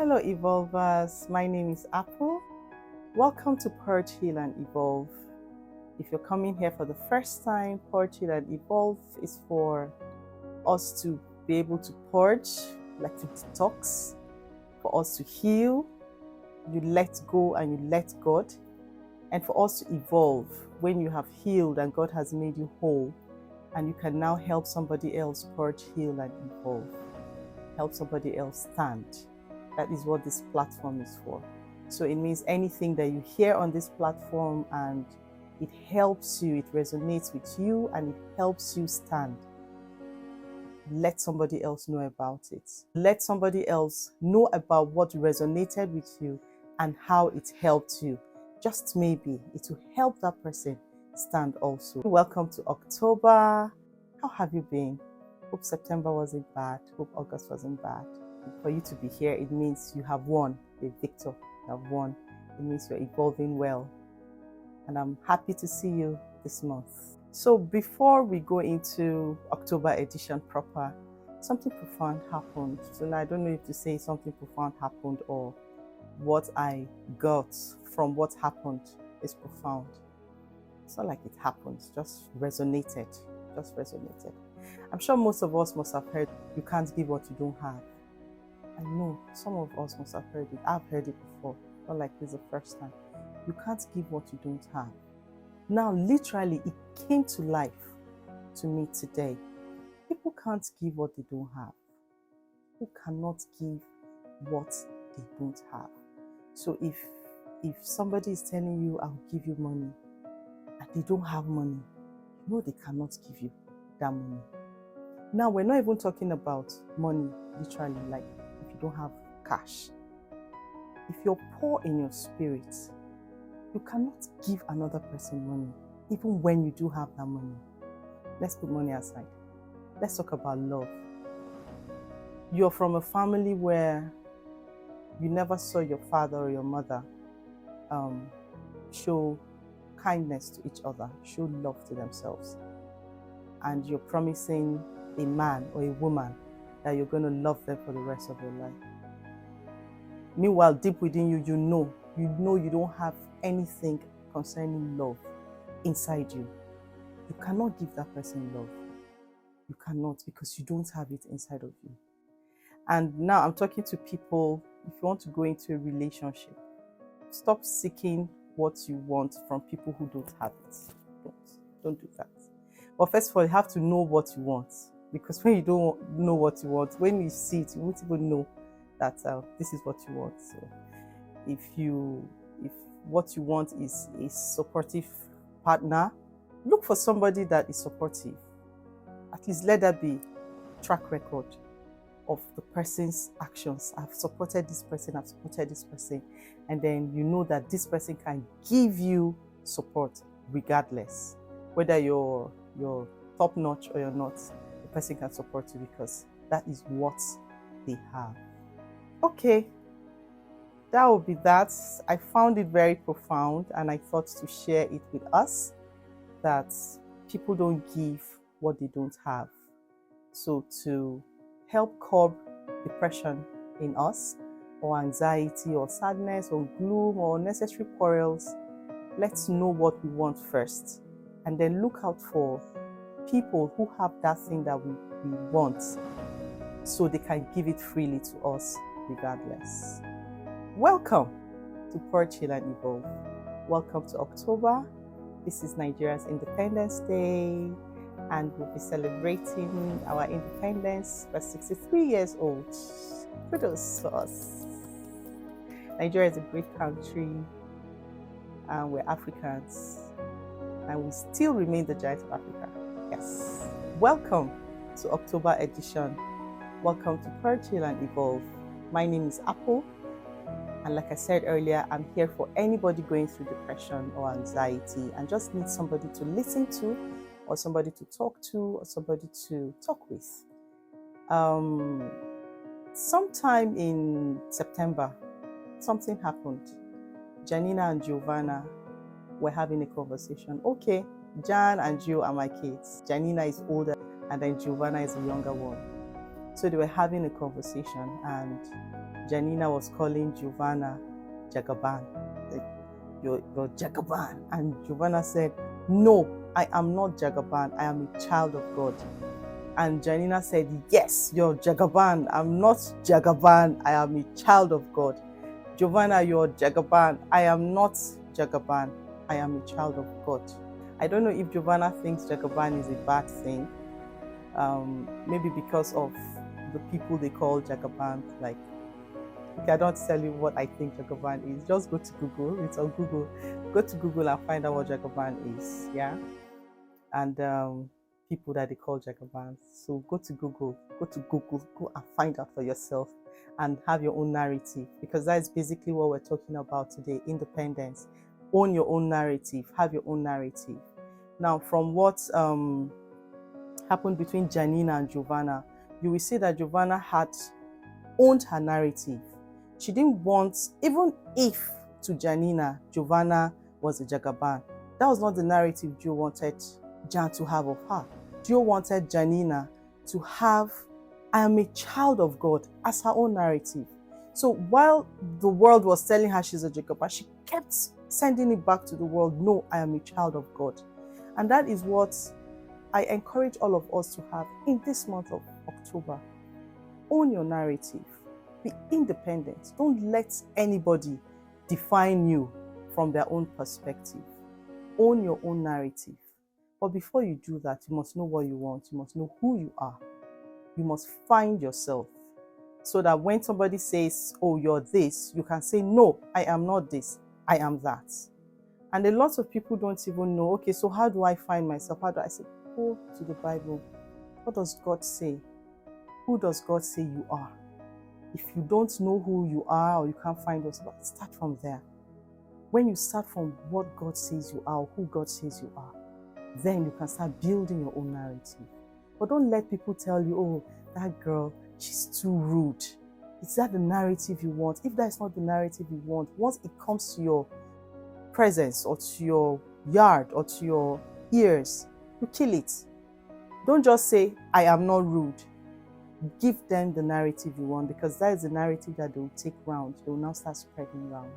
Hello Evolvers, my name is Apple. Welcome to Purge, Heal and Evolve. If you're coming here for the first time, Purge, Heal and Evolve is for us to be able to purge, like to detox, for us to heal, you let go and you let God, and for us to evolve when you have healed and God has made you whole, and you can now help somebody else purge, heal and evolve. Help somebody else stand. That is what this platform is for. So it means anything that you hear on this platform and it helps you, it resonates with you and it helps you stand. Let somebody else know about it. Let somebody else know about what resonated with you and how it helped you. Just maybe it will help that person stand also. Welcome to October. How have you been? Hope September wasn't bad. Hope August wasn't bad. For you to be here, it means you have won. You're a victor. You have won. It means you're evolving well. And I'm happy to see you this month. So before we go into October edition proper, something profound happened. So now I don't know if to say something profound happened or what I got from what happened is profound. It's not like it happened, just resonated. Just resonated. I'm sure most of us must have heard, you can't give what you don't have. I know some of us must have heard it. I've heard it before, not like this is the first time. You can't give what you don't have. Now, literally, it came to life to me today. People can't give what they don't have. People cannot give what they don't have. So if somebody is telling you, I'll give you money, and they don't have money, you know they cannot give you that money. Now, we're not even talking about money, literally, like if you don't have cash. If you're poor in your spirit, you cannot give another person money, even when you do have that money. Let's put money aside. Let's talk about love. You're from a family where you never saw your father or your mother show kindness to each other, show love to themselves. And you're promising a man or a woman that you're going to love them for the rest of your life. Meanwhile, deep within you, you know you don't have anything concerning love inside you. You cannot give that person love. You cannot, because you don't have it inside of you. And now I'm talking to people, if you want to go into a relationship, stop seeking what you want from people who don't have it. Don't do that. But first of all, you have to know what you want. Because when you don't know what you want, when you see it, you won't even know that this is what you want. So if what you want is a supportive partner, look for somebody that is supportive. At least let that be track record of the person's actions. I've supported this person, I've supported this person. And then you know that this person can give you support regardless. Whether you're top notch or you're not, the person can support you because that is what they have. Okay, that will be that. I found it very profound and I thought to share it with us that people don't give what they don't have. So to help curb depression in us, or anxiety, or sadness, or gloom, or unnecessary quarrels, let's know what we want first. And then look out for people who have that thing that we want, so they can give it freely to us regardless. Welcome to Purge, Heal and Evolve. Welcome to October. This is Nigeria's Independence Day, and we'll be celebrating our independence. We're 63 years old. Kudos to us. Nigeria is a great country, and we're Africans, and we still remain the giants of Africa. Yes. Welcome to October edition. Welcome to Purge, Heal and Evolve. My name is Apple, and like I said earlier, I'm here for anybody going through depression or anxiety and just need somebody to listen to, or somebody to talk to, or somebody to talk with. Sometime in September, something happened. Janina and Giovanna were having a conversation. Okay, Jan and Gio are my kids. Janina is older, and then Giovanna is the younger one. So they were having a conversation, and Janina was calling Giovanna Jagaban. Like, you're Jagaban. And Giovanna said, no, I am not Jagaban. I am a child of God. And Janina said, yes, you're Jagaban. I'm not Jagaban. I am a child of God. Giovanna, you're Jagaban. I am not Jagaban. I am a child of God. I don't know if Giovanna thinks Jagaban is a bad thing. Maybe because of the people they call Jagaban. Like, okay, I don't tell you what I think Jagaban is. Just go to Google. It's on Google. Go to Google and find out what Jagaban is. Yeah. And people that they call Jagabans. So go to Google, go and find out for yourself and have your own narrative, because that is basically what we're talking about today, independence. Own your own narrative, have your own narrative. Now, from what happened between Janina and Giovanna, you will see that Giovanna had owned her narrative. She didn't want, even if to Janina, Giovanna was a Jagaban, that was not the narrative Joe wanted Jan to have of her. Joe wanted Janina to have, I am a child of God, as her own narrative. So while the world was telling her she's a Jagaban, she kept sending it back to the world, no, I am a child of God. And that is what I encourage all of us to have in this month of October. Own your narrative. Be independent. Don't let anybody define you from their own perspective. Own your own narrative. But before you do that, you must know what you want. You must know who you are. You must find yourself, so that when somebody says, oh, you're this, you can say, no, I am not this, I am that. And a lot of people don't even know, okay, so how do I find myself? How do I say? Go to the Bible. What does God say? Who does God say you are? If you don't know who you are, or you can't find yourself, start from there. When you start from what God says you are, or who God says you are, then you can start building your own narrative. But don't let people tell you, oh, that girl, she's too rude. Is that the narrative you want? If that's not the narrative you want, once it comes to your presence or to your yard or to your ears, you kill it. Don't just say, I am not rude. Give them the narrative you want, because that is the narrative that they will take round. They will now start spreading round.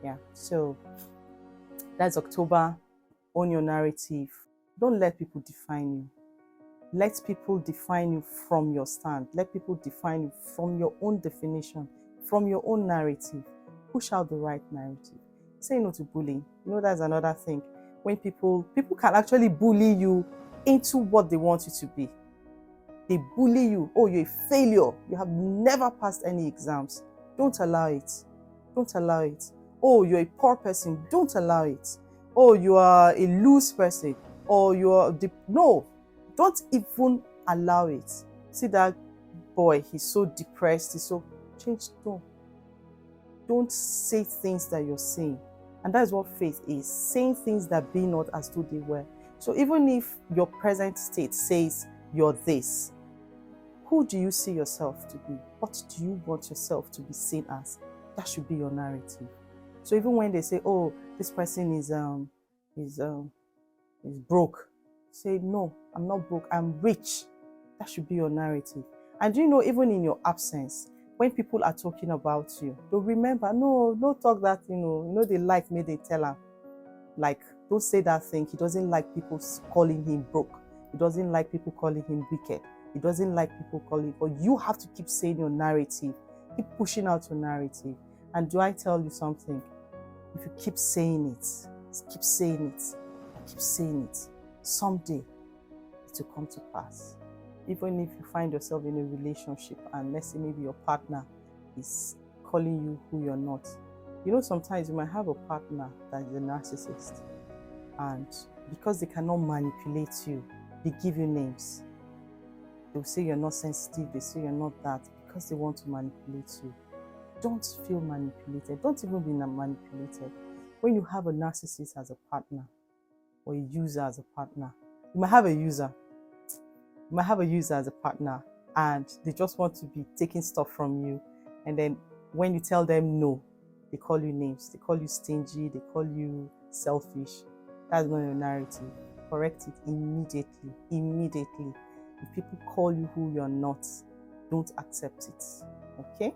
Yeah, so that's October. Own your narrative. Don't let people define you. Let people define you from your stand. Let people define you from your own definition, from your own narrative. Push out the right narrative. Say no to bullying. You know, that's another thing. When people can actually bully you into what they want you to be. They bully you. Oh, you're a failure. You have never passed any exams. Don't allow it. Don't allow it. Oh, you're a poor person. Don't allow it. Oh, you are a loose person. Or you are... No. Don't even allow it. See that boy, he's so depressed. He's so... Change tone. Don't say things that you're saying. And that's what faith is. Saying things that be not as though they were. So even if your present state says you're this, who do you see yourself to be? What do you want yourself to be seen as? That should be your narrative. So even when they say, oh, this person is broke, say, no, I'm not broke, I'm rich. That should be your narrative. And you know, even in your absence, when people are talking about you, don't remember, no, don't talk that thing. You know, they like me, they tell her. Like, don't say that thing. He doesn't like people calling him broke. He doesn't like people calling him wicked. He doesn't like people calling, but you have to keep saying your narrative. Keep pushing out your narrative. And do I tell you something? If you keep saying it, keep saying it, keep saying it, someday it will come to pass. Even if you find yourself in a relationship and let's say maybe your partner is calling you who you're not. You know, sometimes you might have a partner that is a narcissist, and because they cannot manipulate you, they give you names. They'll say you're not sensitive, they say you're not that, because they want to manipulate you. Don't feel manipulated. Don't even be manipulated. When you have a narcissist as a partner, or a user as a partner, you might have a user. You might have a user as a partner, and they just want to be taking stuff from you. And then when you tell them no, they call you names. They call you stingy. They call you selfish. That's not your narrative. Correct it immediately. Immediately. If people call you who you're not, don't accept it. Okay?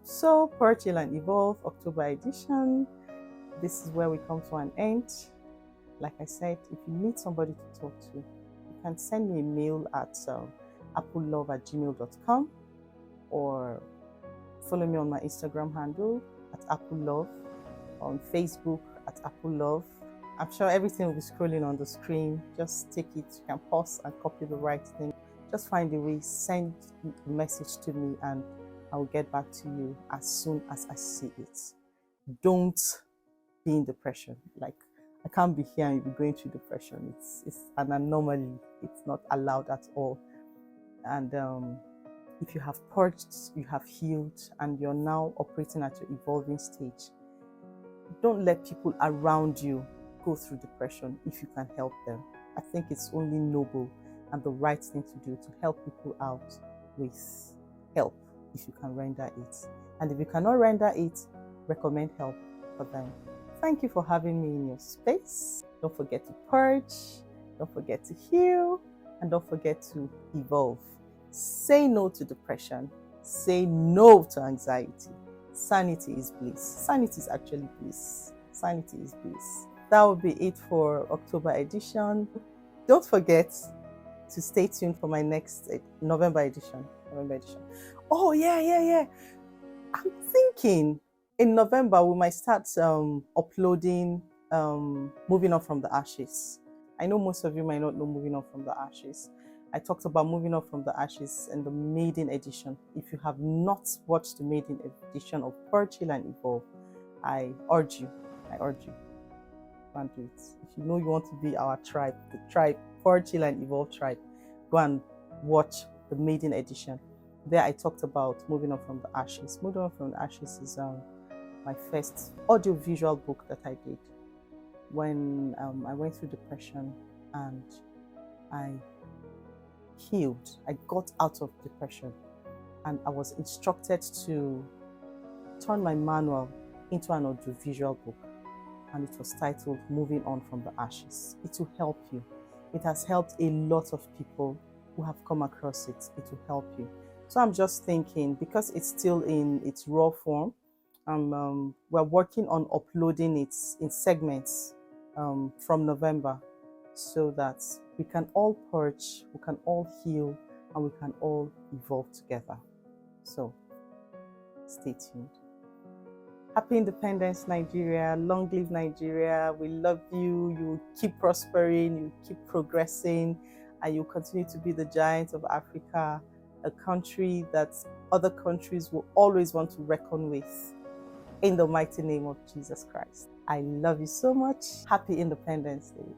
So Purge and Evolve October edition. This is where we come to an end. Like I said, if you need somebody to talk to, you can send me a mail at applelove@gmail.com or follow me on my Instagram handle at applelove, on Facebook at applelove. I'm sure everything will be scrolling on the screen. Just take it, you can pause and copy the right thing. Just find a way, send a message to me, and I will get back to you as soon as I see it. Don't be in depression. Like, I can't be here and you'll be going through depression. It's an anomaly. It's not allowed at all. And if you have purged, you have healed, and you're now operating at your evolving stage, don't let people around you go through depression if you can help them. I think it's only noble and the right thing to do to help people out with help if you can render it. And if you cannot render it, recommend help for them. Thank you for having me in your space. Don't forget to purge, don't forget to heal, and don't forget to evolve. Say no to depression. Say no to anxiety. Sanity is bliss. Sanity is actually bliss. Sanity is bliss. That will be it for October edition. Don't forget to stay tuned for my next November edition. Oh, yeah. I'm thinking in November we might start uploading Moving On From the Ashes. I know most of you might not know Moving On From the Ashes. I talked about Moving On From the Ashes in the maiden edition. If you have not watched the maiden edition of Purge, Heal and Evolve, I urge you. Go and do it. If you know you want to be our tribe, the tribe, Purge, Heal and Evolve tribe, go and watch the maiden edition. There I talked about Moving On From the Ashes. Moving On From the Ashes is my first audio-visual book that I did when I went through depression and I healed. I got out of depression and I was instructed to turn my manual into an audio-visual book, and it was titled Moving On From the Ashes. It will help you. It has helped a lot of people who have come across it. It will help you. So I'm just thinking, because it's still in its raw form, we're working on uploading it in segments from November, so that we can all purge, we can all heal, and we can all evolve together. So stay tuned. Happy Independence, Nigeria. Long live Nigeria. We love you. You keep prospering, you keep progressing, and you continue to be the giant of Africa, a country that other countries will always want to reckon with. In the mighty name of Jesus Christ. I love you so much. Happy Independence Day.